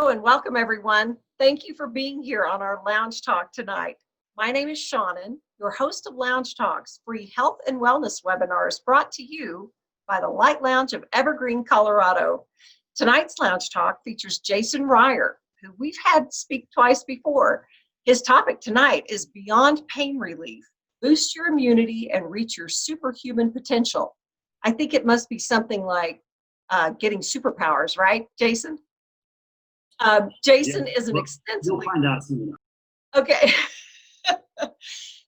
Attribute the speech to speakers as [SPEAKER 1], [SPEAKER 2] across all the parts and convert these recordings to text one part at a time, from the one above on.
[SPEAKER 1] And welcome everyone. Thank you for being here on our Lounge Talk tonight. My name is Shannon, your host of Lounge Talks, free health and wellness webinars brought to you by the Light Lounge of Evergreen, Colorado. Tonight's Lounge Talk features Jason Ryer, who we've had speak twice before. His topic tonight is Beyond Pain Relief, Boost Your Immunity and Reach Your Superhuman Potential. I think it must be something like getting superpowers, right, Jason? Jason is an extensively...
[SPEAKER 2] You'll find out soon.
[SPEAKER 1] Okay.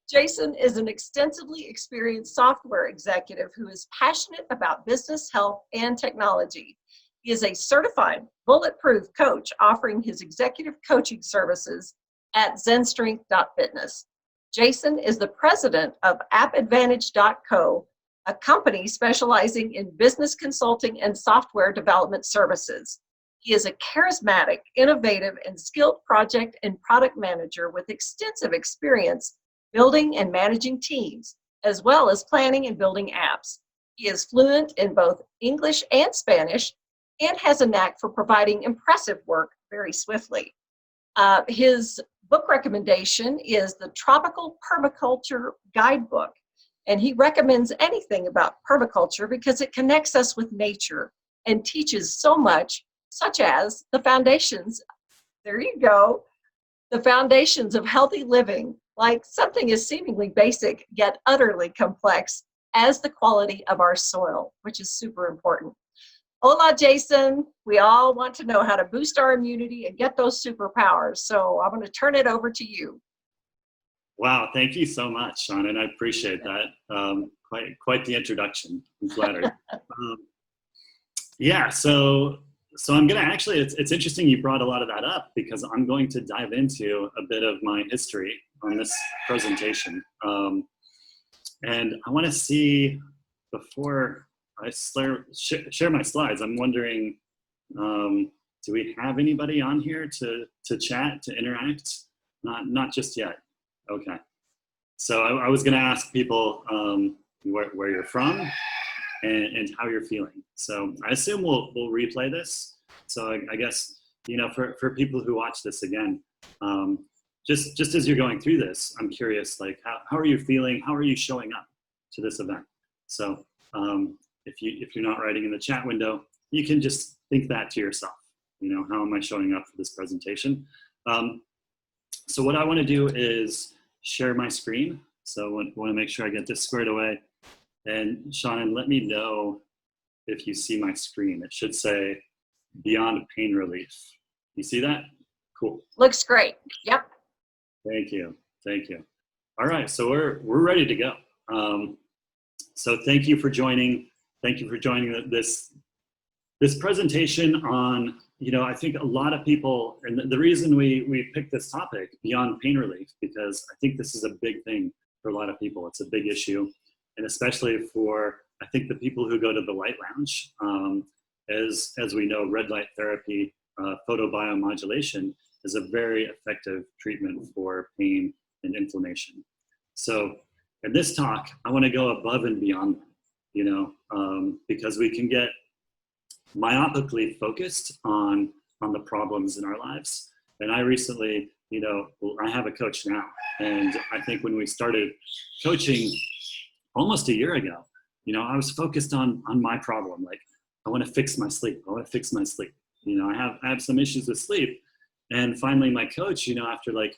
[SPEAKER 1] Jason is an extensively experienced software executive who is passionate about business, health, and technology. He is a certified Bulletproof coach offering his executive coaching services at zenstrength.fitness. Jason is the president of AppAdvantage.co, a company specializing in business consulting and software development services. He is a charismatic, innovative, and skilled project and product manager with extensive experience building and managing teams, as well as planning and building apps. He is fluent in both English and Spanish and has a knack for providing impressive work very swiftly. His book recommendation is the Tropical Permaculture Guidebook, and he recommends anything about permaculture because it connects us with nature and teaches so much, such as the foundations, there you go, the foundations of healthy living, like something as seemingly basic yet utterly complex as the quality of our soil, which is super important. Hola, Jason. We all want to know how to boost our immunity and get those superpowers. So I'm going to turn it over to you.
[SPEAKER 2] Wow, thank you so much, Shannon. I appreciate that. Quite the introduction. I'm flattered. So I'm going to actually, it's interesting you brought a lot of that up because I'm going to dive into a bit of my history on this presentation. And I want to see, before I share my slides, I'm wondering, do we have anybody on here to chat, to interact? Not just yet. Okay. So I was going to ask people where you're from and how you're feeling. So I assume we'll replay this. So I guess, for people who watch this again, just as you're going through this, I'm curious, like, how are you feeling? How are you showing up to this event? So if you're not writing in the chat window, you can just think that to yourself. How am I showing up for this presentation? So what I want to do is share my screen. So I want to make sure I get this squared away. And Shannon, let me know if you see my screen. It should say Beyond Pain Relief. You see that? Cool.
[SPEAKER 1] Looks great. Yep.
[SPEAKER 2] Thank you. All right, so we're ready to go. So thank you for joining. Thank you for joining this presentation on, I think a lot of people, and the reason we picked this topic, Beyond Pain Relief, because I think this is a big thing for a lot of people. It's a big issue. And especially for, I think, the people who go to the Light Lounge. As we know, red light therapy, photobiomodulation is a very effective treatment for pain and inflammation. So in this talk, I want to go above and beyond that, because we can get myopically focused on the problems in our lives. And I recently, I have a coach now, and I think when we started coaching almost a year ago, I was focused on my problem. Like, I want to fix my sleep. I have some issues with sleep. And finally my coach, after like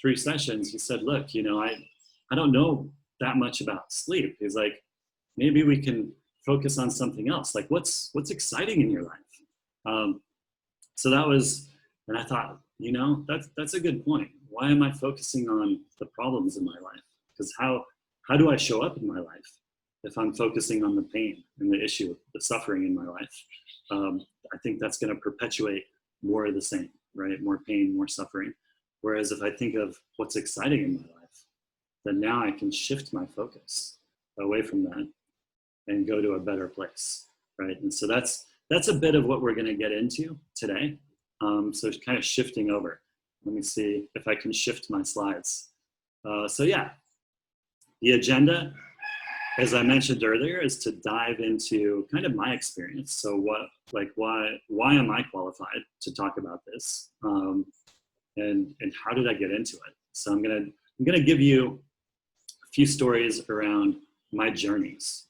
[SPEAKER 2] 3 sessions, he said, look, I don't know that much about sleep. He's like, maybe we can focus on something else. Like, what's exciting in your life? So that was, and I thought, that's a good point. Why am I focusing on the problems in my life? Because how do I show up in my life if I'm focusing on the pain and the issue, the suffering in my life? I think that's going to perpetuate more of the same, right? More pain, more suffering. Whereas if I think of what's exciting in my life, then now I can shift my focus away from that and go to a better place, right? And so that's a bit of what we're going to get into today. So it's kind of shifting over. Let me see if I can shift my slides. So yeah, the agenda, as I mentioned earlier, is to dive into kind of my experience. So why am I qualified to talk about this? And how did I get into it? So I'm gonna give you a few stories around my journeys.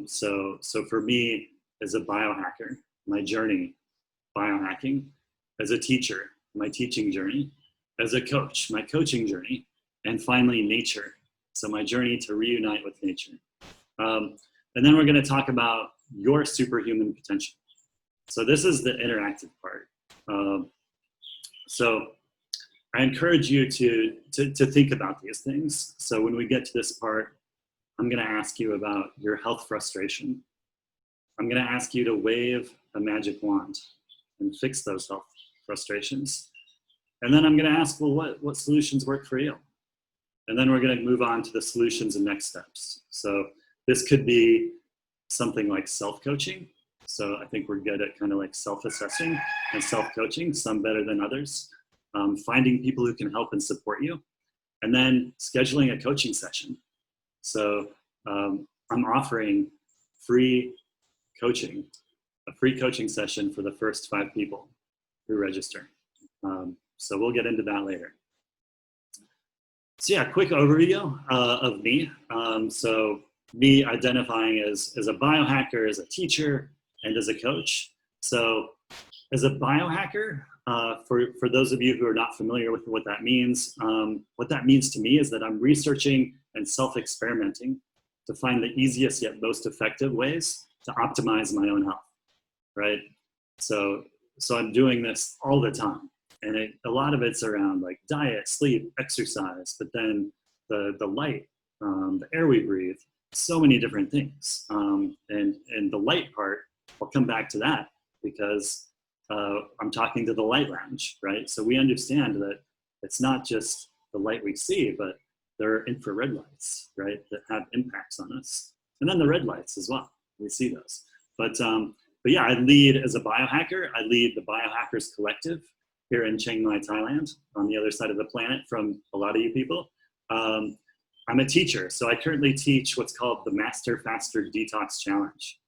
[SPEAKER 2] So for me as a biohacker, my journey, biohacking, as a teacher, my teaching journey, as a coach, my coaching journey, and finally nature. So my journey to reunite with nature. And then we're going to talk about your superhuman potential. So this is the interactive part. So I encourage you to think about these things. So when we get to this part, I'm going to ask you about your health frustration. I'm going to ask you to wave a magic wand and fix those health frustrations. And then I'm going to ask, well, what solutions work for you? And then we're going to move on to the solutions and next steps. So this could be something like self-coaching. So I think we're good at kind of like self-assessing and self-coaching, some better than others. Finding people who can help and support you. And then scheduling a coaching session. So I'm offering free coaching, a free coaching session for the first 5 people who register. So we'll get into that later. So yeah, quick overview of me. So me identifying as a biohacker, as a teacher, and as a coach. So as a biohacker, for those of you who are not familiar with what that means to me is that I'm researching and self-experimenting to find the easiest yet most effective ways to optimize my own health, right? So I'm doing this all the time. And a lot of it's around like diet, sleep, exercise, but then the light, the air we breathe, so many different things. And the light part, I'll come back to that because I'm talking to the light lounge, right? So we understand that it's not just the light we see, but there are infrared lights, right, that have impacts on us. And then the red lights as well, we see those. But yeah, I lead as a biohacker. I lead the Biohackers Collective here in Chiang Mai, Thailand, on the other side of the planet from a lot of you people. I'm a teacher, so I currently teach what's called the Master Faster Detox Challenge.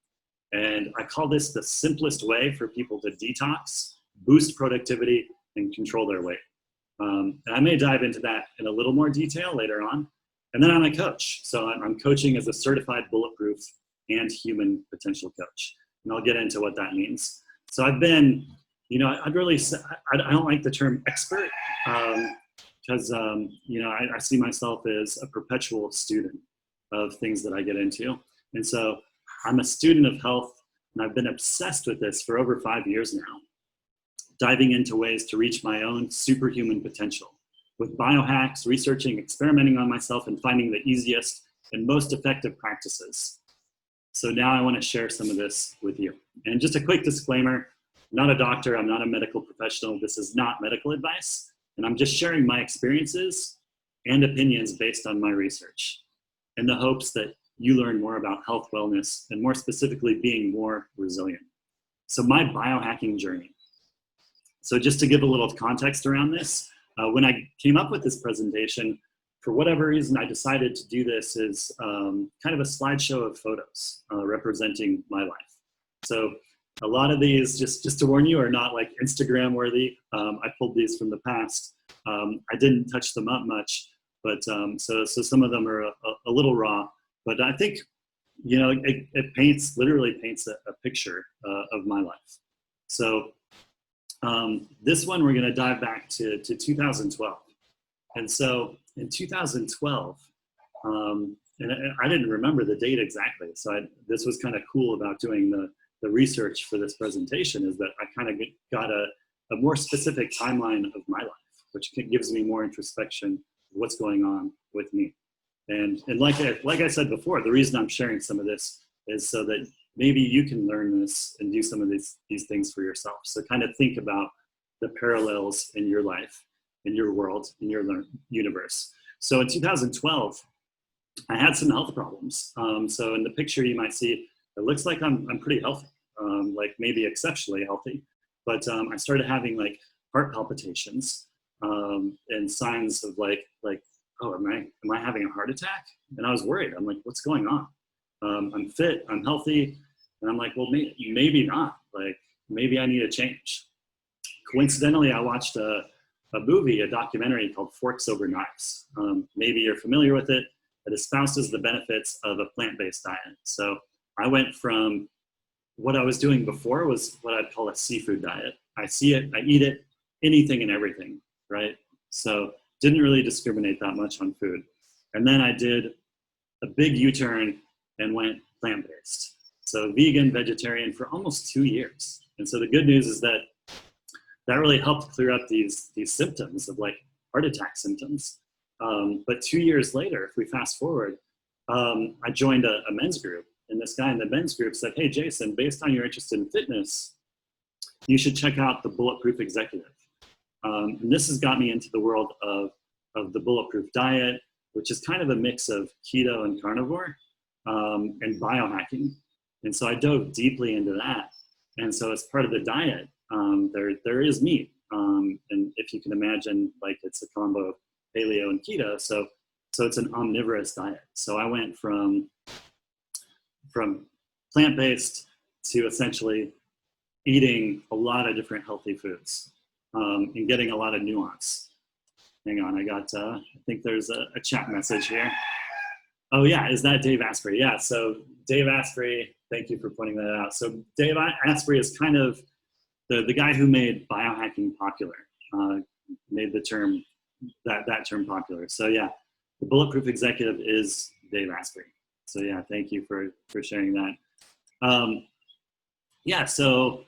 [SPEAKER 2] And I call this the simplest way for people to detox, boost productivity, and control their weight. And I may dive into that in a little more detail later on. And then I'm a coach. So I'm coaching as a certified Bulletproof and human potential coach. And I'll get into what that means. So I've been, I'd really say, I don't like the term expert because, I see myself as a perpetual student of things that I get into. And so I'm a student of health, and I've been obsessed with this for over 5 years now, diving into ways to reach my own superhuman potential with biohacks, researching, experimenting on myself, and finding the easiest and most effective practices. So now I want to share some of this with you. And just a quick disclaimer, I'm not a doctor, I'm not a medical professional, this is not medical advice, and I'm just sharing my experiences and opinions based on my research in the hopes that you learn more about health, wellness, and more specifically being more resilient. So my biohacking journey. So just to give a little context around this, when I came up with this presentation, for whatever reason, I decided to do this as kind of a slideshow of photos representing my life. So a lot of these, just to warn you, are not like Instagram worthy. I pulled these from the past. I didn't touch them up much, but so some of them are a little raw. But I think, it literally paints a picture of my life. So this one, we're going to dive back to 2012. And so in 2012, and I didn't remember the date exactly. So this was kind of cool about doing the research for this presentation, is that I kind of got a more specific timeline of my life, which gives me more introspection of what's going on with me. And like I said before, the reason I'm sharing some of this is so that maybe you can learn this and do some of these things for yourself. So kind of think about the parallels in your life, in your world, in your universe. So in 2012, I had some health problems. So in the picture you might see, it looks like I'm pretty healthy, like maybe exceptionally healthy. But I started having like heart palpitations and signs of like oh, am I having a heart attack? And I was worried. I'm like, what's going on? I'm fit, I'm healthy. And I'm like, well, maybe not. Like, maybe I need a change. Coincidentally, I watched a movie, a documentary called Forks Over Knives. Maybe you're familiar with it. It espouses the benefits of a plant-based diet. So I went from what I was doing before was what I'd call a seafood diet. I see it, I eat it, anything and everything, right? So didn't really discriminate that much on food. And then I did a big U-turn and went plant-based. So vegan, vegetarian for almost 2 years. And so the good news is that really helped clear up these symptoms of like heart attack symptoms. But 2 years later, if we fast forward, I joined a men's group. And this guy in the men's group said, hey, Jason, based on your interest in fitness, you should check out the Bulletproof Executive. And this has got me into the world of the Bulletproof diet, which is kind of a mix of keto and carnivore and biohacking. And so I dove deeply into that. And so as part of the diet, there is meat. And if you can imagine, like it's a combo of paleo and keto. So it's an omnivorous diet. So I went from plant-based to essentially eating a lot of different healthy foods and getting a lot of nuance. Hang on, I think there's a chat message here. Oh yeah, is that Dave Asprey? Yeah, so Dave Asprey, thank you for pointing that out. So Dave Asprey is kind of the guy who made biohacking popular, made the term, that term popular. So yeah, the Bulletproof Executive is Dave Asprey. So yeah, thank you for sharing that. Yeah, so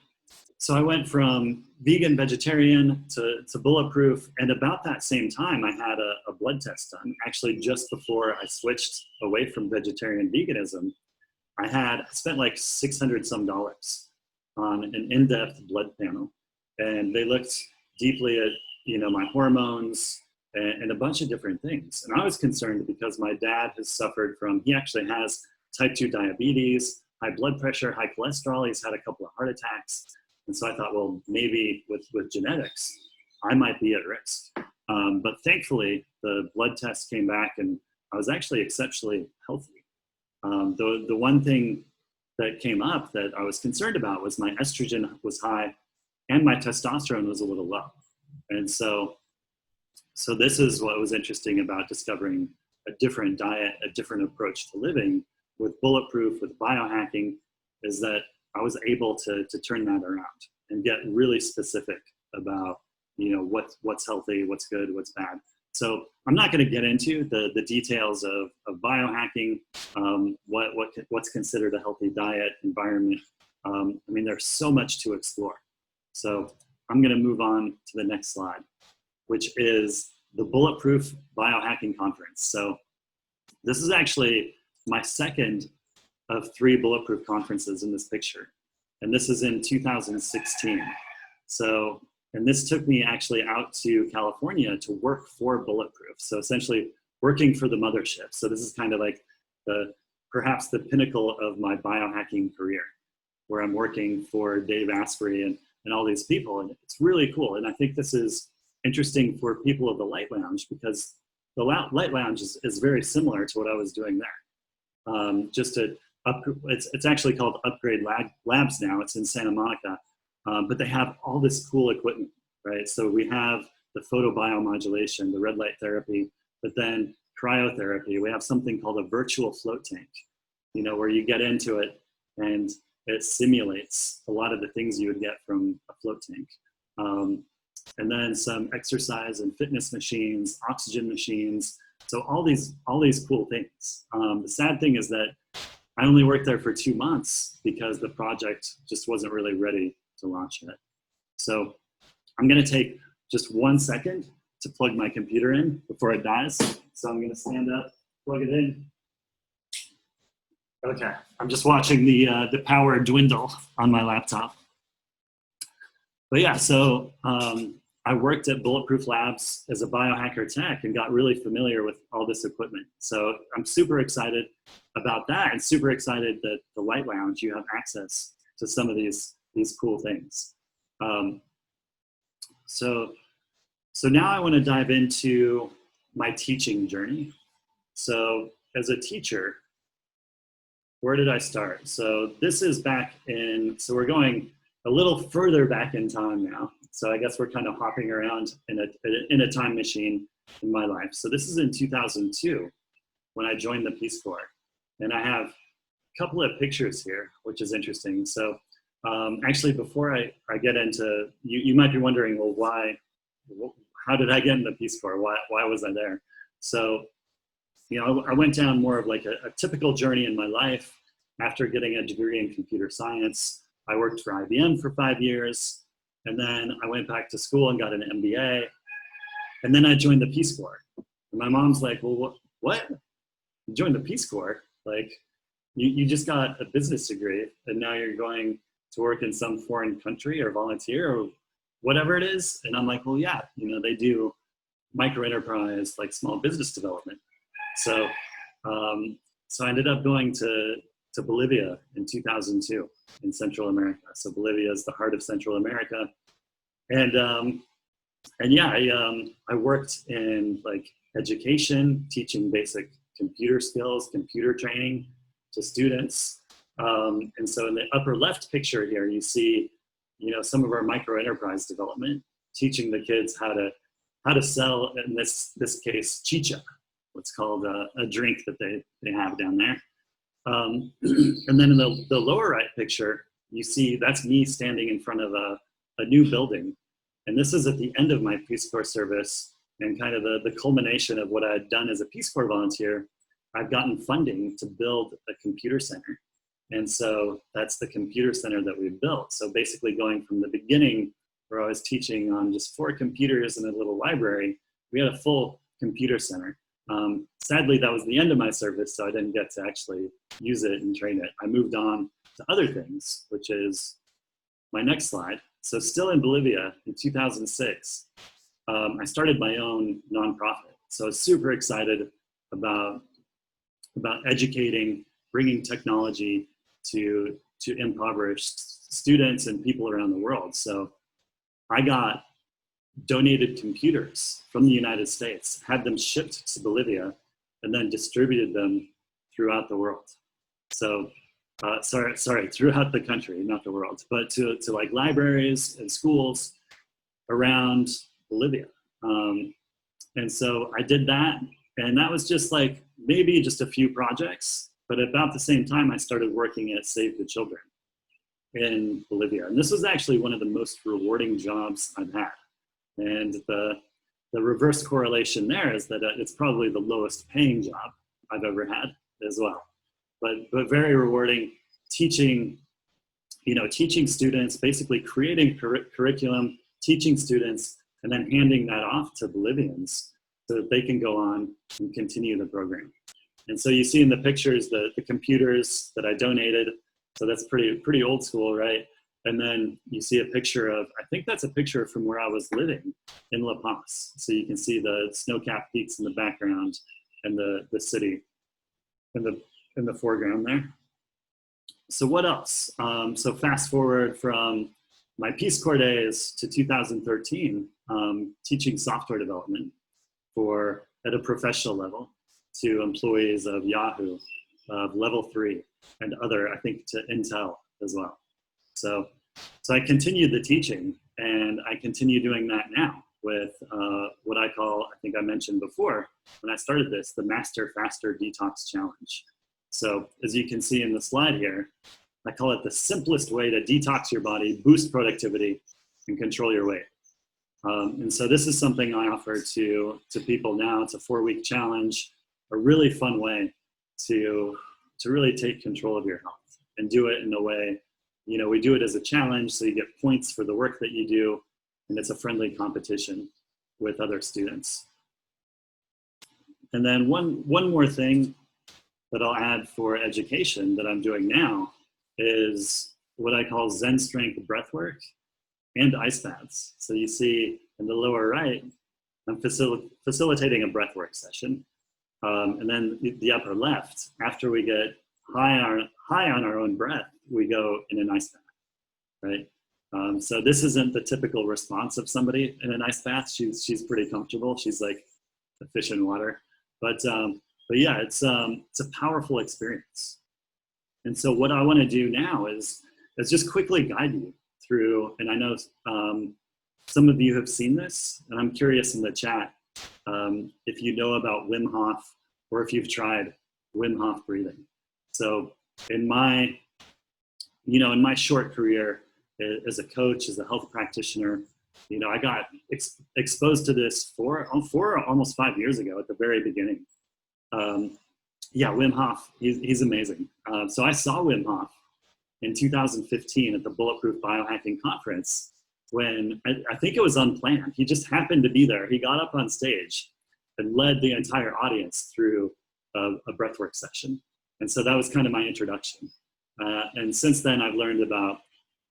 [SPEAKER 2] I went from vegan, vegetarian to Bulletproof, and about that same time, I had a blood test done. Actually, just before I switched away from vegetarian veganism, I spent like $600 some on an in-depth blood panel, and they looked deeply at my hormones and a bunch of different things. And I was concerned because my dad has suffered from, he actually has type 2 diabetes, high blood pressure, high cholesterol. He's had a couple of heart attacks. And so I thought, well, maybe with genetics, I might be at risk. But thankfully, the blood test came back and I was actually exceptionally healthy. The one thing that came up that I was concerned about was my estrogen was high and my testosterone was a little low. And so this is what was interesting about discovering a different diet, a different approach to living with Bulletproof, with biohacking, is that I was able to turn that around and get really specific about, what's healthy, what's good, what's bad. So I'm not going to get into the details of biohacking, what's considered a healthy diet, environment. There's so much to explore. So I'm going to move on to the next slide, which is the Bulletproof Biohacking Conference. So this is actually my second of 3 Bulletproof conferences in this picture. And this is in 2016. And this took me actually out to California to work for Bulletproof. So essentially working for the mothership. So this is kind of like perhaps the pinnacle of my biohacking career, where I'm working for Dave Asprey and all these people. And it's really cool. And I think this is interesting for people of the Light Lounge, because the Light Lounge is very similar to what I was doing there. It's actually called Upgrade Labs now. It's in Santa Monica, but they have all this cool equipment, right? So we have the photobiomodulation, the red light therapy, but then cryotherapy. We have something called a virtual float tank, where you get into it and it simulates a lot of the things you would get from a float tank. And then some exercise and fitness machines, oxygen machines. So all these cool things. The sad thing is that I only worked there for 2 months because the project just wasn't really ready to launch yet. So I'm going to take just 1 second to plug my computer in before it dies. So I'm going to stand up, plug it in. Okay, I'm just watching the power dwindle on my laptop. But yeah, so I worked at Bulletproof Labs as a biohacker tech and got really familiar with all this equipment. So I'm super excited about that, and super excited that the Light Lounge, you have access to some of these cool things. So now I want to dive into my teaching journey. So as a teacher, where did I start? So this is back in, so we're going a little further back in time now. So I guess we're kind of hopping around in a time machine in my life. So this is in 2002 when I joined the Peace Corps. And I have a couple of pictures here, which is interesting. So actually, before I get into, you might be wondering, well, how did I get in the Peace Corps? Why was I there? So, I went down more of like a typical journey in my life. After getting a degree in computer science, I worked for IBM for 5 years. And then I went back to school and got an MBA. And then I joined the Peace Corps. And my mom's like, well, what? You joined the Peace Corps? Like, you just got a business degree and now you're going to work in some foreign country or volunteer or whatever it is. And I'm like, well, yeah, they do micro enterprise, like small business development. So, so I ended up going to Bolivia in 2002 in Central America. So Bolivia is the heart of Central America. And yeah, I worked in like education, teaching basic computer skills, computer training to students. And so in the upper left picture here, you see, some of our micro enterprise development, teaching the kids how to sell, in this case, chicha, what's called a drink that they have down there. And then in the lower right picture, you see that's me standing in front of a new building. And this is at the end of my Peace Corps service and kind of the culmination of what I had done as a Peace Corps volunteer. I've gotten funding to build a computer center. And so that's the computer center that we've built. So basically going from the beginning where I was teaching on just 4 computers in a little library, we had a full computer center. Sadly, that was the end of my service, so I didn't get to actually use it and train it. I moved on to other things, which is my next slide. So still in Bolivia in 2006, I started my own nonprofit. So I was super excited about educating, bringing technology to impoverished students and people around the world. So I got donated computers from the United States, had them shipped to Bolivia, and then distributed them throughout the world. So, sorry, throughout the country, not the world, but to like libraries and schools around Bolivia. And so I did that, and that was just like maybe just a few projects, but about the same time I started working at Save the Children in Bolivia. And this was actually one of the most rewarding jobs I've had. And the reverse correlation there is that it's probably the lowest paying job I've ever had as well. But very rewarding, teaching students, basically creating curriculum, teaching students, and then handing that off to Bolivians so that they can go on and continue the program. And so you see in the pictures the computers that I donated. So that's pretty old school, right? And then you see a picture of, I think that's a picture from where I was living in La Paz. So you can see the snow-capped peaks in the background and the city in the foreground there. So what else? So fast forward from my Peace Corps days to 2013, teaching software development at a professional level to employees of Yahoo, of Level 3, and other, I think, to Intel as well. So I continued the teaching, and I continue doing that now with what I call, I think I mentioned before, when I started this, the Master Faster Detox Challenge. So as you can see in the slide here, I call it the simplest way to detox your body, boost productivity, and control your weight. And so this is something I offer to people now. It's a 4-week challenge, a really fun way to really take control of your health and do it in a way, we do it as a challenge, so you get points for the work that you do, and it's a friendly competition with other students. And then one more thing that I'll add for education that I'm doing now is what I call Zen Strength breathwork and ice baths. So you see in the lower right, I'm facilitating a breathwork session. And then the upper left, after we get high on our own breath, we go in an ice bath, right? So this isn't the typical response of somebody in an ice bath. She's pretty comfortable. She's like efficient water. But yeah, it's a powerful experience. And so what I want to do now is just quickly guide you through, and I know some of you have seen this, and I'm curious in the chat if you know about Wim Hof or if you've tried Wim Hof breathing. So in my short career as a coach, as a health practitioner, I got exposed to this for almost 5 years ago at the very beginning. Yeah, Wim Hof, he's amazing. So I saw Wim Hof in 2015 at the Bulletproof Biohacking Conference when I think it was unplanned. He just happened to be there. He got up on stage and led the entire audience through a breathwork session. And so that was kind of my introduction. And since then, I've learned about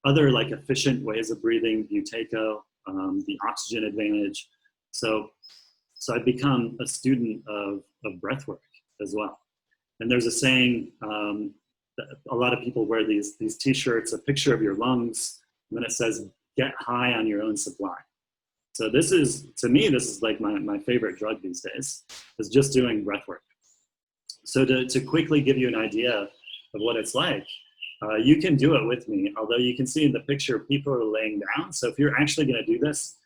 [SPEAKER 2] other like efficient ways of breathing, Buteyko, the oxygen advantage. So I've become a student of breathwork as well. And there's a saying, that a lot of people wear these t-shirts, a picture of your lungs, and then it says, get high on your own supply. So to me, this is like my favorite drug these days, is just doing breathwork. So to quickly give you an idea of what it's like, you can do it with me, although you can see in the picture, people are laying down. So if you're actually gonna do this,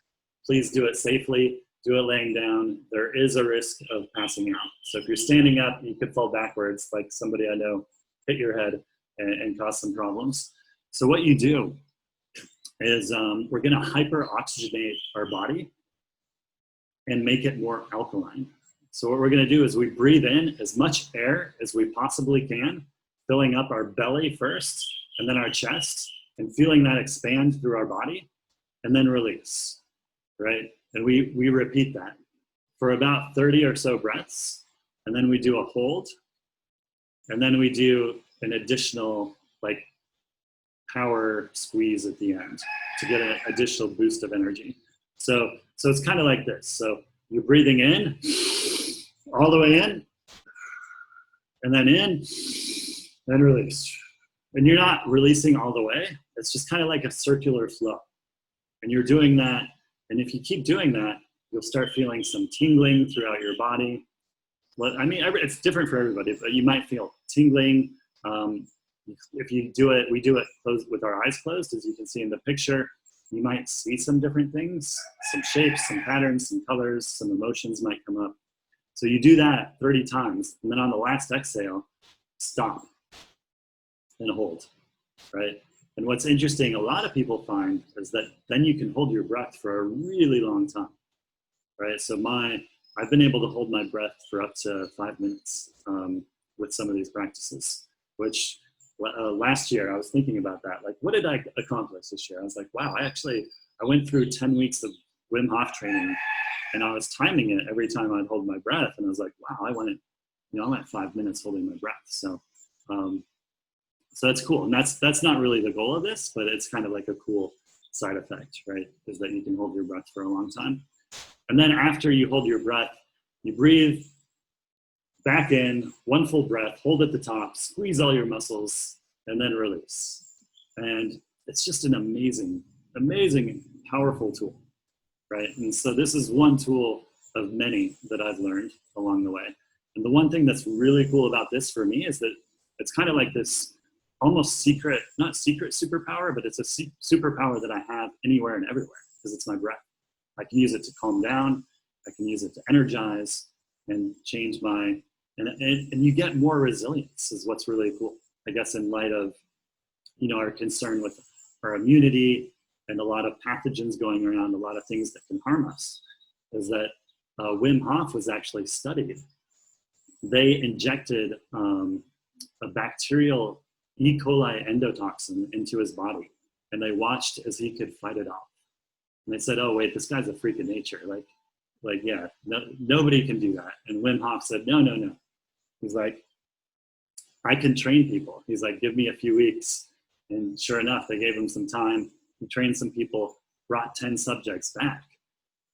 [SPEAKER 2] please do it safely, do it laying down. There is a risk of passing out. So if you're standing up, you could fall backwards, like somebody I know, hit your head and cause some problems. So what you do is we're gonna hyper-oxygenate our body and make it more alkaline. So what we're gonna do is we breathe in as much air as we possibly can, filling up our belly first, and then our chest, and feeling that expand through our body, and then release, right? And we repeat that for about 30 or so breaths, and then we do a hold, and then we do an additional like power squeeze at the end to get an additional boost of energy. So it's kind of like this. So you're breathing in, all the way in, and then in, then release. And you're not releasing all the way. It's just kind of like a circular flow. And you're doing that, and if you keep doing that, you'll start feeling some tingling throughout your body. Well, I mean, it's different for everybody, but you might feel tingling. If you do it, we do it closed with our eyes closed, as you can see in the picture. You might see some different things, some shapes, some patterns, some colors, some emotions might come up. So you do that 30 times, and then on the last exhale, stop and hold, right? And what's interesting, a lot of people find is that then you can hold your breath for a really long time, right? So I've been able to hold my breath for up to 5 minutes with some of these practices, which last year I was thinking about that. Like, what did I accomplish this year? I was like, wow, I went through 10 weeks of Wim Hof training, and I was timing it every time I'd hold my breath. And I was like, wow, I went 5 minutes holding my breath. So that's cool. And that's not really the goal of this, but it's kind of like a cool side effect, right? Is that you can hold your breath for a long time. And then after you hold your breath, you breathe back in, one full breath, hold at the top, squeeze all your muscles, and then release. And it's just an amazing, amazing, powerful tool, right? And so this is one tool of many that I've learned along the way. And the one thing that's really cool about this for me is that it's kind of like this almost secret, not secret superpower, but it's a superpower that I have anywhere and everywhere, because it's my breath. I can use it to calm down. I can use it to energize and change and you get more resilience is what's really cool. I guess in light of, our concern with our immunity and a lot of pathogens going around, a lot of things that can harm us, is that Wim Hof was actually studied. They injected a bacterial E. coli endotoxin into his body, and they watched as he could fight it off. And they said, oh, wait, this guy's a freak of nature. Like, yeah, nobody can do that. And Wim Hof said, no. He's like, I can train people. He's like, give me a few weeks. And sure enough, they gave him some time. He trained some people, brought 10 subjects back.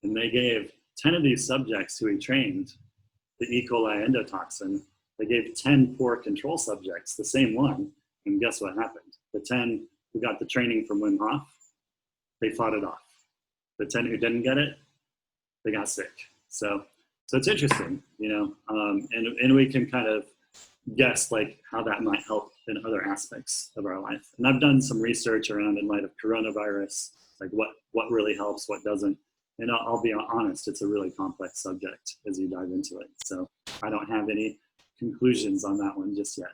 [SPEAKER 2] And they gave 10 of these subjects who he trained the E. coli endotoxin. They gave 10 poor control subjects, the same one. And guess what happened? The 10 who got the training from Wim Hof, they fought it off. The 10 who didn't get it, they got sick. So So it's interesting, and we can kind of guess like how that might help in other aspects of our life. And I've done some research around in light of coronavirus, like what really helps, what doesn't. And I'll be honest, it's a really complex subject as you dive into it. So I don't have any conclusions on that one just yet.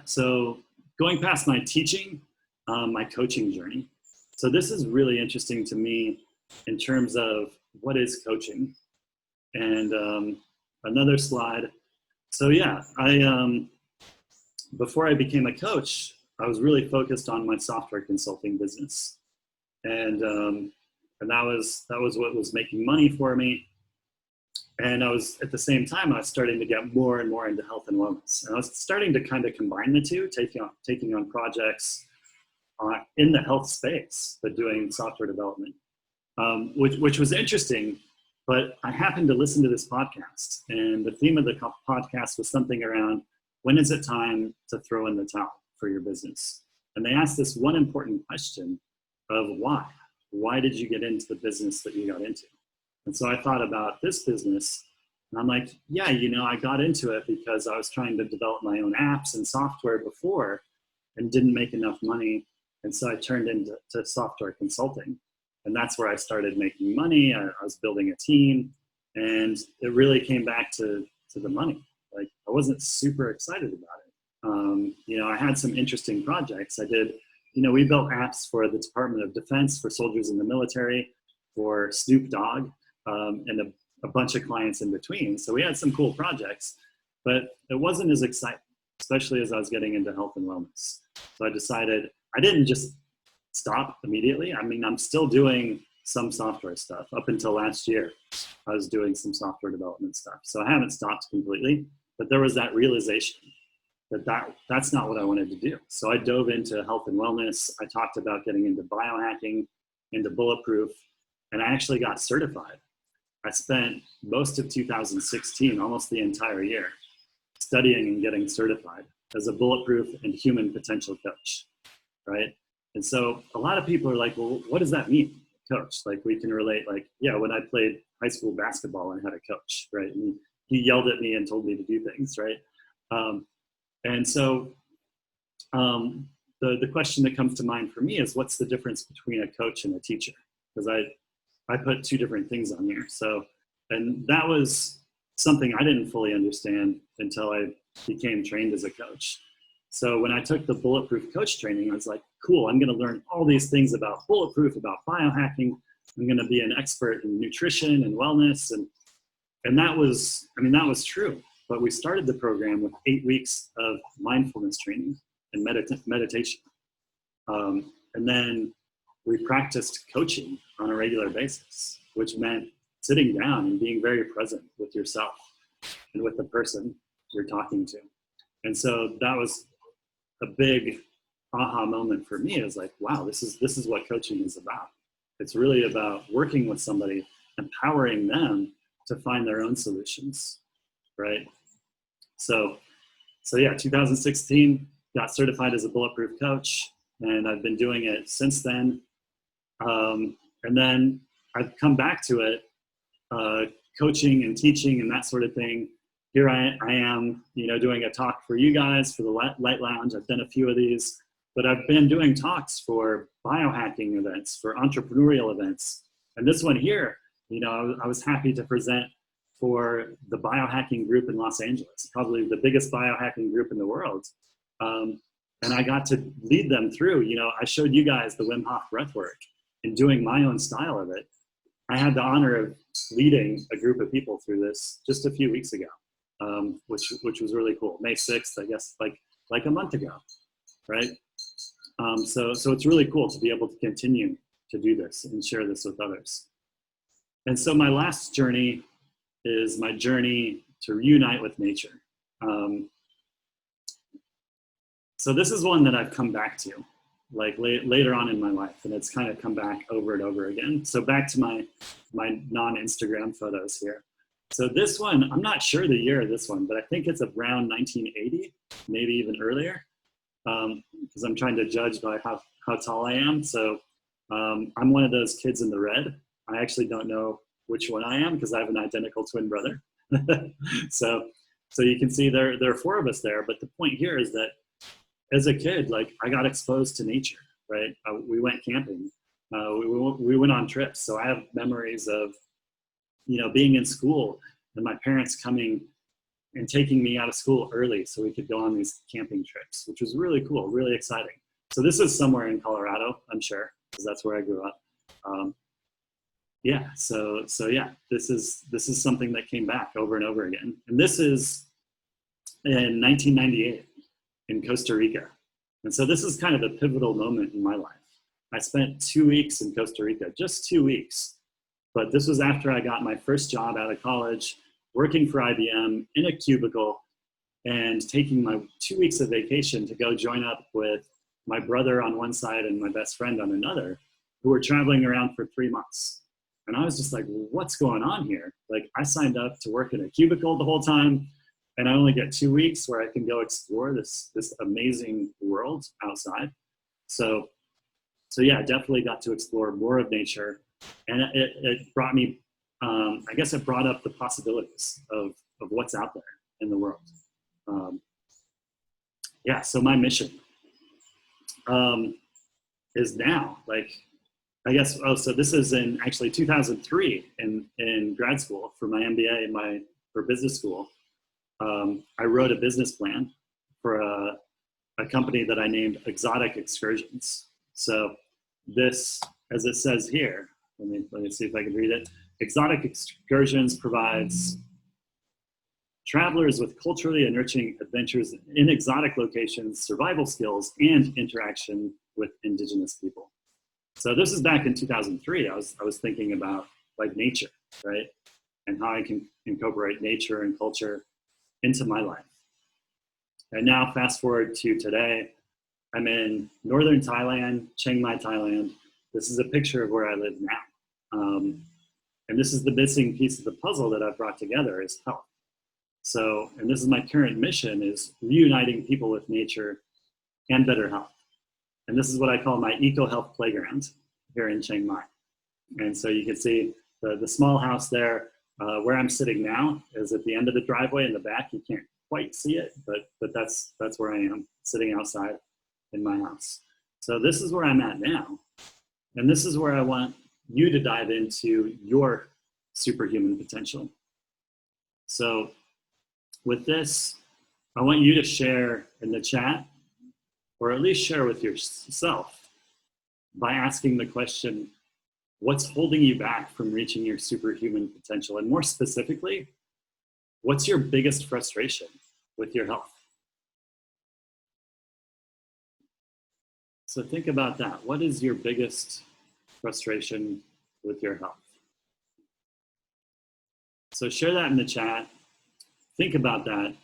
[SPEAKER 2] So going past my teaching, my coaching journey. So this is really interesting to me in terms of what is coaching. And another slide. So before I became a coach, I was really focused on my software consulting business. And that was what was making money for me. And I was, at the same time, I was starting to get more and more into health and wellness. And I was starting to kind of combine the two, taking on projects in the health space, but doing software development, which was interesting. But I happened to listen to this podcast, and the theme of the podcast was something around, when is it time to throw in the towel for your business? And they asked this one important question of why. Why did you get into the business that you got into? And so I thought about this business, and I'm like, I got into it because I was trying to develop my own apps and software before and didn't make enough money. And so I turned into software consulting. And that's where I started making money. I was building a team, and it really came back to the money. Like, I wasn't super excited about it. I had some interesting projects. I did, we built apps for the Department of Defense, for soldiers in the military, for Snoop Dogg, and a bunch of clients in between. So we had some cool projects, but it wasn't as exciting, especially as I was getting into health and wellness. So I decided, I didn't just stop immediately. I mean, I'm still doing some software stuff. Up until last year, I was doing some software development stuff. So I haven't stopped completely, but there was that realization that's not what I wanted to do. So I dove into health and wellness. I talked about getting into biohacking, into Bulletproof, and I actually got certified. I spent most of 2016, almost the entire year, studying and getting certified as a Bulletproof and human potential coach, right? And so a lot of people are like, well, what does that mean, coach? Like, we can relate, like, when I played high school basketball, I had a coach, right? And he yelled at me and told me to do things, right? And so the question that comes to mind for me is, what's the difference between a coach and a teacher? Because I put two different things on here. So, and that was something I didn't fully understand until I became trained as a coach. So when I took the Bulletproof coach training, I was like, cool, I'm going to learn all these things about Bulletproof, about biohacking. I'm going to be an expert in nutrition and wellness. And that was true. But we started the program with 8 weeks of mindfulness training and meditation. And then we practiced coaching on a regular basis, which meant sitting down and being very present with yourself and with the person you're talking to. And so that was a big aha moment for me. It was like, wow, this is what coaching is about. It's really about working with somebody, empowering them to find their own solutions, right? So 2016, got certified as a Bulletproof coach, and I've been doing it since then. And then I've come back to it, coaching and teaching and that sort of thing. Here I am, doing a talk for you guys for the Light Lounge. I've done a few of these, but I've been doing talks for biohacking events, for entrepreneurial events. And this one here, I was happy to present for the biohacking group in Los Angeles, probably the biggest biohacking group in the world. And I got to lead them through, I showed you guys the Wim Hof breathwork and doing my own style of it. I had the honor of leading a group of people through this just a few weeks ago, which was really cool. May 6th, I guess, like a month ago, right? So it's really cool to be able to continue to do this and share this with others. And so my last journey is my journey to reunite with nature. So this is one that I've come back to, like later on in my life, and it's kind of come back over and over again. So back to my non-Instagram photos here. So this one, I'm not sure the year of this one, but I think it's around 1980, maybe even earlier, because I'm trying to judge by how tall I am. So I'm one of those kids in the red. I actually don't know which one I am because I have an identical twin brother. so you can see there are four of us there. But the point here is that as a kid, like I got exposed to nature, right? We went camping. We went on trips. So I have memories of, being in school and my parents coming and taking me out of school early so we could go on these camping trips, which was really cool, really exciting. So this is somewhere in Colorado, I'm sure, because that's where I grew up. So yeah, this is something that came back over and over again. And this is in 1998 in Costa Rica. And so this is kind of a pivotal moment in my life. I spent 2 weeks in Costa Rica, just 2 weeks. But this was after I got my first job out of college, working for IBM in a cubicle and taking my 2 weeks of vacation to go join up with my brother on one side and my best friend on another, who were traveling around for 3 months. And I was just like, well, what's going on here? Like, I signed up to work in a cubicle the whole time, and I only get 2 weeks where I can go explore this amazing world outside. So yeah, definitely got to explore more of nature. And it brought me, I guess it brought up the possibilities of what's out there in the world. So my mission is now, like, I guess, so this is in actually 2003 in grad school for my MBA, for business school. I wrote a business plan for a company that I named Exotic Excursions. So this, as it says here, let me see if I can read it. Exotic Excursions provides travelers with culturally enriching adventures in exotic locations, survival skills, and interaction with indigenous people. So this is back in 2003. I was thinking about like nature, right? And how I can incorporate nature and culture into my life. And now fast forward to today, I'm in northern Thailand, Chiang Mai, Thailand. This is a picture of where I live now. And this is the missing piece of the puzzle that I've brought together is health. So, and this is my current mission, is reuniting people with nature and better health. And this is what I call my eco-health playground here in Chiang Mai. And so you can see the small house there. Where I'm sitting now is at the end of the driveway in the back. You can't quite see it, but that's where I am, sitting outside in my house. So this is where I'm at now. And this is where I want you to dive into your superhuman potential. So with this, I want you to share in the chat, or at least share with yourself by asking the question, what's holding you back from reaching your superhuman potential? And more specifically, what's your biggest frustration with your health? So think about that. What is your biggest frustration with your health? So share that in the chat. Think about that.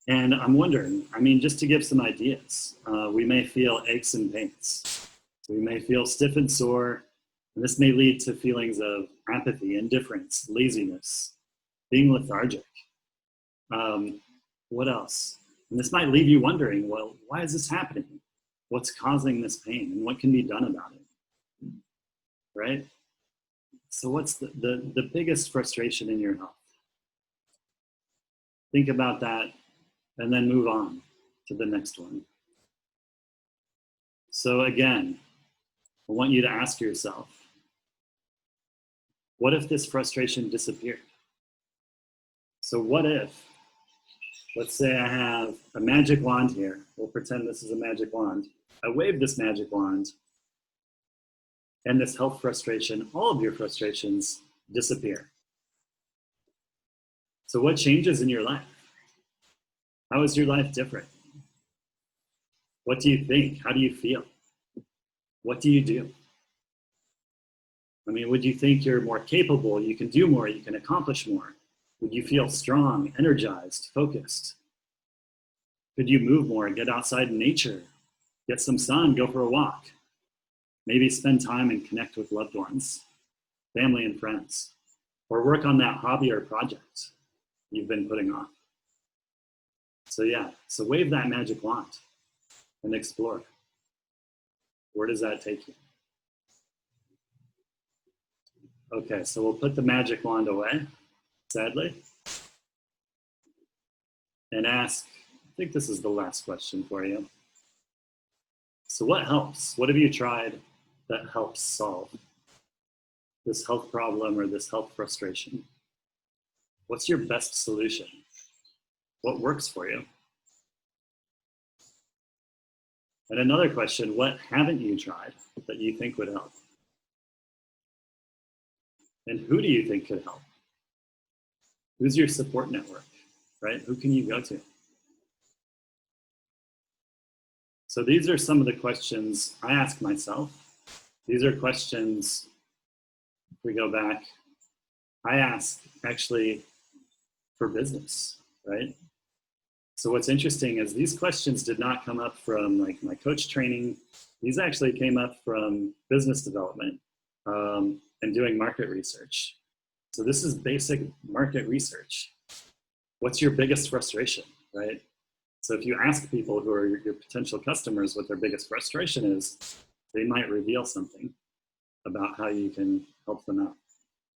[SPEAKER 2] And I'm wondering, just to give some ideas, we may feel aches and pains. We may feel stiff and sore, and this may lead to feelings of apathy, indifference, laziness, being lethargic. What else? And this might leave you wondering, well, why is this happening? What's causing this pain, and what can be done about it? Right? So what's the biggest frustration in your health? Think about that, and then move on to the next one. So again, I want you to ask yourself, what if this frustration disappeared? So what if, let's say I have a magic wand here. We'll pretend this is a magic wand. I wave this magic wand, and this health frustration, all of your frustrations disappear. So what changes in your life? How is your life different? What do you think? How do you feel? What do you do? Would you think you're more capable, you can do more, you can accomplish more? Would you feel strong, energized, focused? Could you move more, get outside in nature, get some sun, go for a walk? Maybe spend time and connect with loved ones, family and friends, or work on that hobby or project you've been putting off. So wave that magic wand and explore. Where does that take you? Okay, so we'll put the magic wand away, sadly, and ask, I think this is the last question for you. So what helps? What have you tried that helps solve this health problem or this health frustration? What's your best solution? What works for you? And another question, what haven't you tried that you think would help? And who do you think could help? Who's your support network, right? Who can you go to? So these are some of the questions I ask myself. These are questions, if we go back, I ask actually for business, right? So what's interesting is these questions did not come up from like my coach training. These actually came up from business development and doing market research. So this is basic market research. What's your biggest frustration, right? So if you ask people who are your potential customers what their biggest frustration is, they might reveal something about how you can help them out,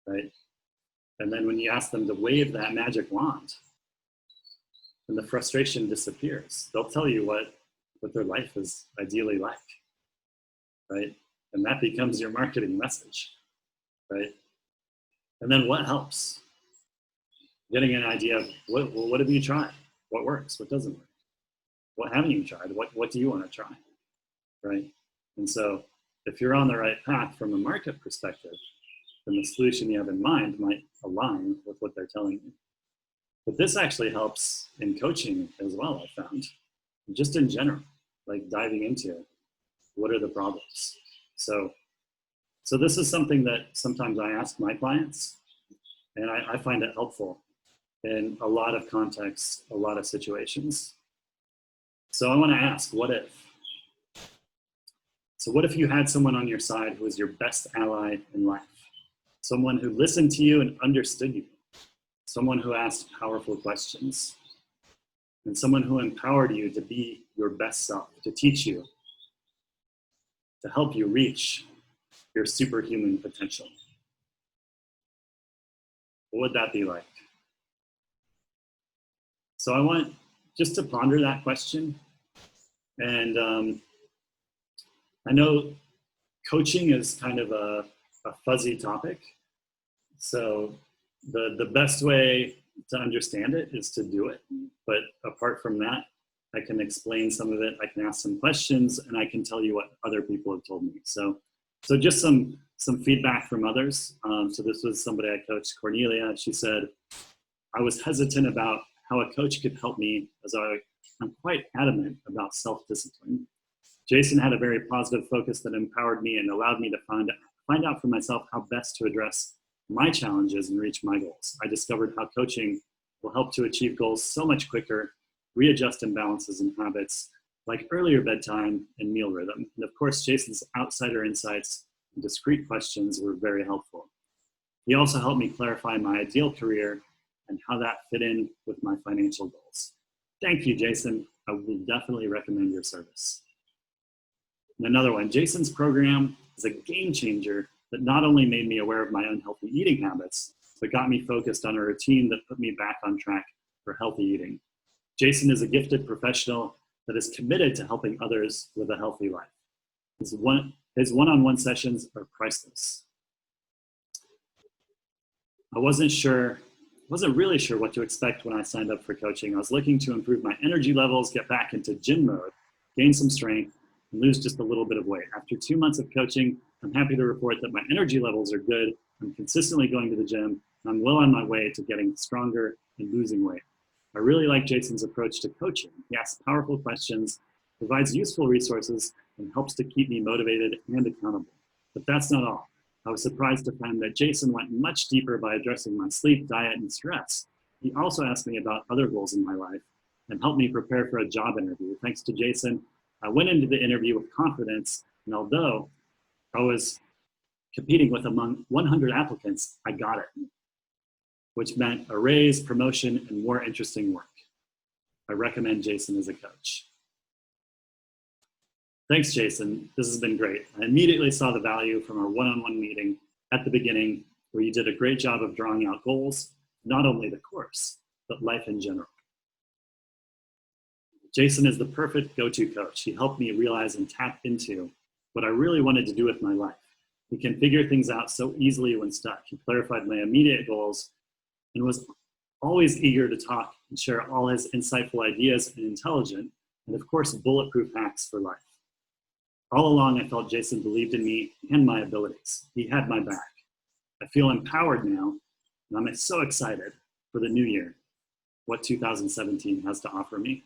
[SPEAKER 2] right? And then when you ask them to wave that magic wand, and the frustration disappears, they'll tell you what their life is ideally like, right? And that becomes your marketing message, right? And then what helps? Getting an idea of what have you tried? What works? What doesn't work? What haven't you tried? What do you want to try, right? And so if you're on the right path from a market perspective, then the solution you have in mind might align with what they're telling you. But this actually helps in coaching as well, I found, just in general, like diving into what are the problems. So this is something that sometimes I ask my clients, and I find it helpful in a lot of contexts, a lot of situations. So I want to ask, what if? So what if you had someone on your side who was your best ally in life? Someone who listened to you and understood you. Someone who asked powerful questions. And someone who empowered you to be your best self, to teach you, to help you reach your superhuman potential. What would that be like? So I want just to ponder that question. And I know coaching is kind of a fuzzy topic. So the best way to understand it is to do it. But apart from that, I can explain some of it. I can ask some questions, and I can tell you what other people have told me. So just some feedback from others. So this was somebody I coached, Cornelia. She said, I was hesitant about how a coach could help me as I'm quite adamant about self-discipline. Jason had a very positive focus that empowered me and allowed me to find out for myself how best to address my challenges and reach my goals. I discovered how coaching will help to achieve goals so much quicker, readjust imbalances and habits, like earlier bedtime and meal rhythm. And of course, Jason's outsider insights and discrete questions were very helpful. He also helped me clarify my ideal career and how that fit in with my financial goals. Thank you, Jason. I will definitely recommend your service. And another one, Jason's program is a game changer that not only made me aware of my unhealthy eating habits, but got me focused on a routine that put me back on track for healthy eating. Jason is a gifted professional that is committed to helping others with a healthy life. His one-on-one sessions are priceless. I wasn't really sure what to expect when I signed up for coaching. I was looking to improve my energy levels, get back into gym mode, gain some strength, and lose just a little bit of weight. After 2 months of coaching, I'm happy to report that my energy levels are good. I'm consistently going to the gym, and I'm well on my way to getting stronger and losing weight. I really like Jason's approach to coaching. He asks powerful questions, provides useful resources, and helps to keep me motivated and accountable. But that's not all. I was surprised to find that Jason went much deeper by addressing my sleep, diet, and stress. He also asked me about other goals in my life and helped me prepare for a job interview. Thanks to Jason, I went into the interview with confidence, and although I was competing with among 100 applicants, I got it, which meant a raise, promotion, and more interesting work. I recommend Jason as a coach. Thanks, Jason. This has been great. I immediately saw the value from our one-on-one meeting at the beginning, where you did a great job of drawing out goals, not only the course, but life in general. Jason is the perfect go-to coach. He helped me realize and tap into what I really wanted to do with my life. He can figure things out so easily when stuck. He clarified my immediate goals and was always eager to talk and share all his insightful ideas and intelligent, and of course, bulletproof hacks for life. All along, I felt Jason believed in me and my abilities. He had my back. I feel empowered now, and I'm so excited for the new year, what 2017 has to offer me.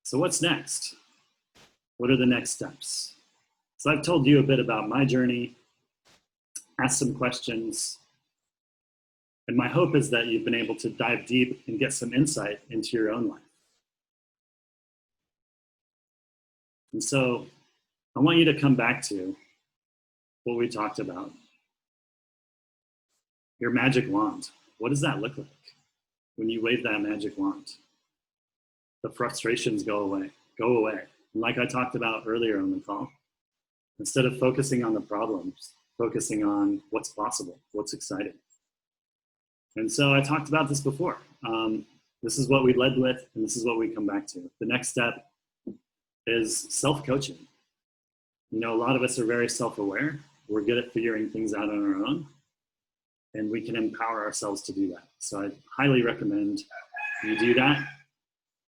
[SPEAKER 2] So what's next? What are the next steps? So I've told you a bit about my journey, asked some questions, and my hope is that you've been able to dive deep and get some insight into your own life. And so I want you to come back to what we talked about. Your magic wand. What does that look like when you wave that magic wand? The frustrations go away. And like I talked about earlier on the call, instead of focusing on the problems, focusing on what's possible, what's exciting. And so I talked about this before. This is what we led with, and this is what we come back to. The next step is self-coaching. You know, a lot of us are very self-aware. We're good at figuring things out on our own, and we can empower ourselves to do that. So I highly recommend you do that,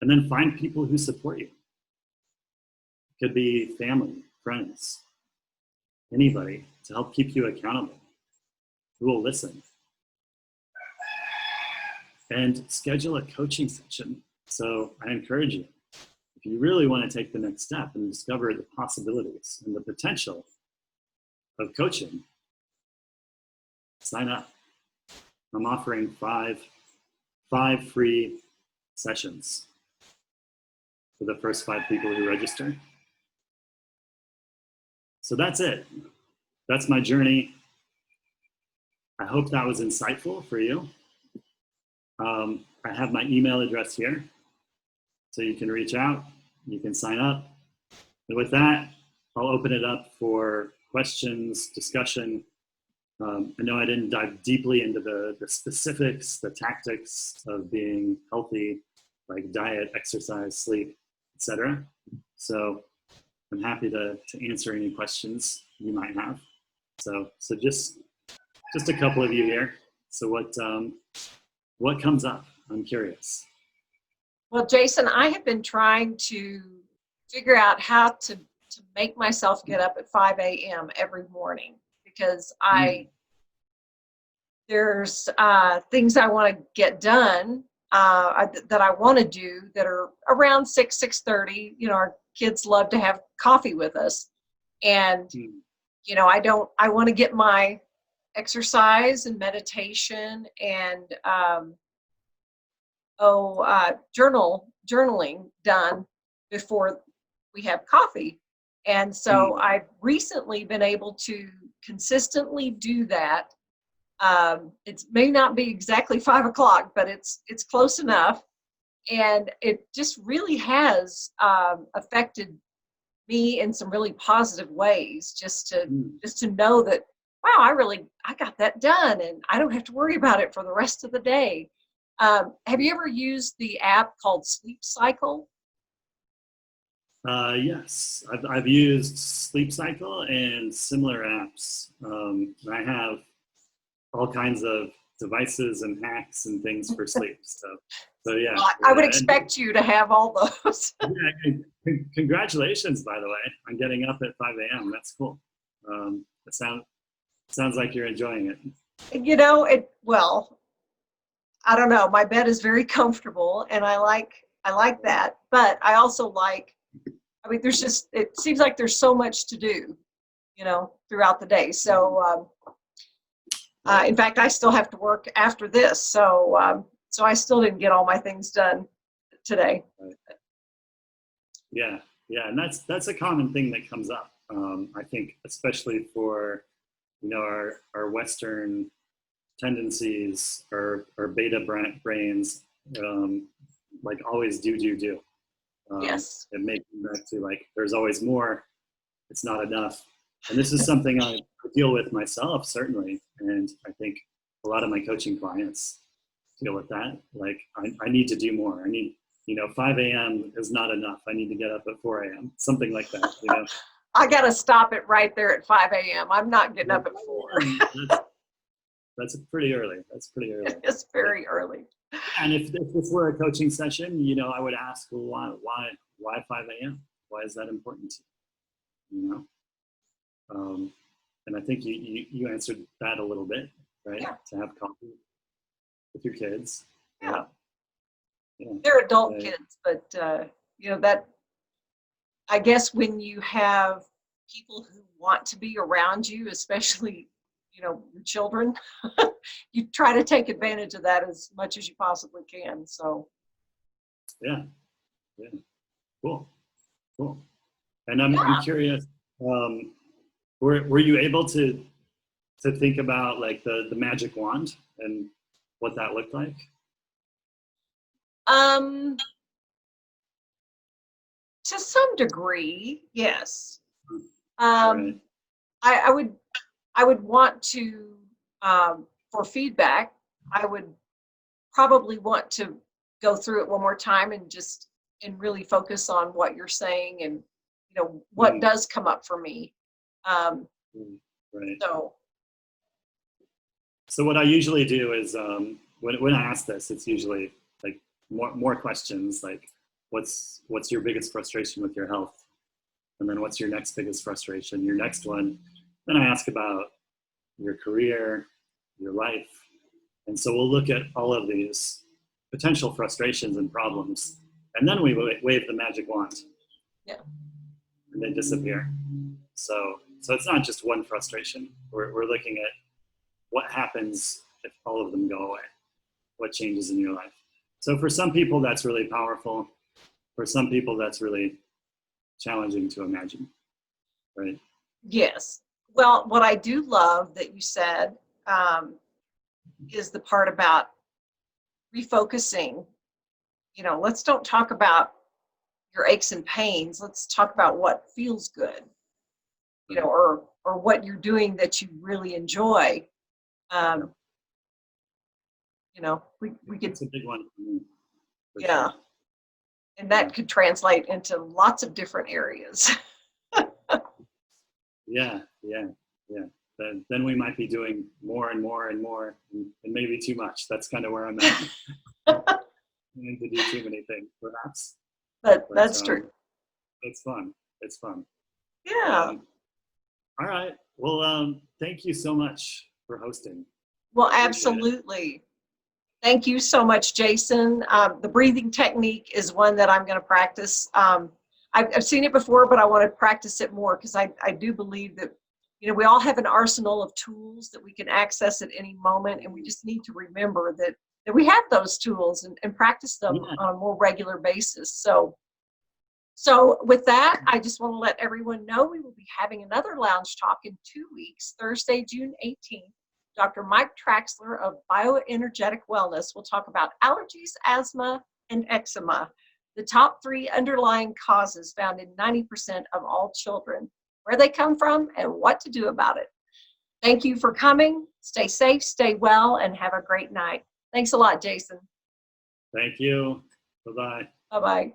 [SPEAKER 2] and then find people who support you. It could be family, friends, anybody to help keep you accountable, who will listen. And schedule a coaching session. So I encourage you, if you really want to take the next step and discover the possibilities and the potential of coaching, sign up. I'm offering five free sessions for the first 5 people who register. So that's it. That's my journey. I hope that was insightful for you. I have my email address here, so you can reach out, you can sign up. And with that, I'll open it up for questions, discussion. I know I didn't dive deeply into the specifics, the tactics of being healthy, like diet, exercise, sleep, etc. So I'm happy to answer any questions you might have. So just a couple of you here. So what comes up? I'm curious.
[SPEAKER 1] Well, Jason, I have been trying to figure out how to make myself get up at 5 a.m. every morning, because there's things I want to get done that I want to do that are around 6:30. You know, our kids love to have coffee with us, and you know, I want to get my exercise and meditation and journaling done before we have coffee. And so I've recently been able to consistently do that. It may not be exactly 5 o'clock, but it's close enough. And it just really has affected me in some really positive ways, just to know that, wow, I got that done, and I don't have to worry about it for the rest of the day. Have you ever used the app called Sleep Cycle?
[SPEAKER 2] Yes, I've used Sleep Cycle and similar apps. I have all kinds of devices and hacks and things for sleep. So yeah.
[SPEAKER 1] Well, I would expect you to have all those.
[SPEAKER 2] Yeah, congratulations, by the way, on getting up at 5 a.m. That's cool. It sounds like you're enjoying it.
[SPEAKER 1] You know, well, I don't know. My bed is very comfortable, and I like that. But I also it seems like there's so much to do, you know, throughout the day. So, in fact, I still have to work after this. So I still didn't get all my things done today.
[SPEAKER 2] Yeah, and that's a common thing that comes up. I think, especially for, you know, our Western tendencies or beta brains, like always do.
[SPEAKER 1] Yes.
[SPEAKER 2] It makes me back to, like, there's always more. It's not enough. And this is something I deal with myself, certainly. And I think a lot of my coaching clients deal with that. Like, I need to do more. I need, 5 a.m. is not enough. I need to get up at 4 a.m., something like that.
[SPEAKER 1] I got to stop it right there at 5 a.m. I'm not getting up at 4.
[SPEAKER 2] That's pretty early. That's pretty early.
[SPEAKER 1] It's very early.
[SPEAKER 2] And if this were a coaching session, I would ask, well, why 5 a.m.? Why is that important to you? And I think you answered that a little bit, right?
[SPEAKER 1] Yeah.
[SPEAKER 2] To have coffee with your kids.
[SPEAKER 1] Yeah.
[SPEAKER 2] Yeah.
[SPEAKER 1] They're adult kids, but that, I guess when you have people who want to be around you, especially, your children, you try to take advantage of that as much as you possibly can. So.
[SPEAKER 2] Yeah. Cool. And I'm curious, were you able to think about like the magic wand and what that looked like?
[SPEAKER 1] To some degree, yes.
[SPEAKER 2] Right.
[SPEAKER 1] I would want to, for feedback, I would probably want to go through it one more time and really focus on what you're saying and, what does come up for me.
[SPEAKER 2] Right.
[SPEAKER 1] So
[SPEAKER 2] what I usually do is, when I ask this, it's usually like more questions like, what's your biggest frustration with your health? And then what's your next biggest frustration? Your next one. Then I ask about your career, your life. And so we'll look at all of these potential frustrations and problems. And then we wave the magic wand.
[SPEAKER 1] Yeah.
[SPEAKER 2] And they disappear. So it's not just one frustration. We're looking at what happens if all of them go away. What changes in your life? So for some people, that's really powerful. For some people, that's really challenging to imagine, right?
[SPEAKER 1] Yes. Well, what I do love that you said is the part about refocusing. Let's don't talk about your aches and pains. Let's talk about what feels good, or what you're doing that you really enjoy. We could.
[SPEAKER 2] It's a big one for me.
[SPEAKER 1] Yeah. Sure. And that could translate into lots of different areas.
[SPEAKER 2] Yeah. Then we might be doing more and more and more, and maybe too much. That's kind of where I'm at. I need to do too many things, perhaps.
[SPEAKER 1] But that's true.
[SPEAKER 2] It's fun.
[SPEAKER 1] Yeah.
[SPEAKER 2] All right. Well, thank you so much for hosting.
[SPEAKER 1] Well, absolutely. Thank you so much, Jason. The breathing technique is one that I'm going to practice. I've seen it before, but I want to practice it more because I do believe that, we all have an arsenal of tools that we can access at any moment, and we just need to remember that we have those tools and practice them on a more regular basis. So with that, I just want to let everyone know we will be having another Lounge Talk in 2 weeks, Thursday, June 18th. Dr. Mike Traxler of Bioenergetic Wellness will talk about allergies, asthma, and eczema, the top 3 underlying causes found in 90% of all children, where they come from, and what to do about it. Thank you for coming. Stay safe, stay well, and have a great night. Thanks a lot, Jason.
[SPEAKER 2] Thank you. Bye-bye.
[SPEAKER 1] Bye-bye.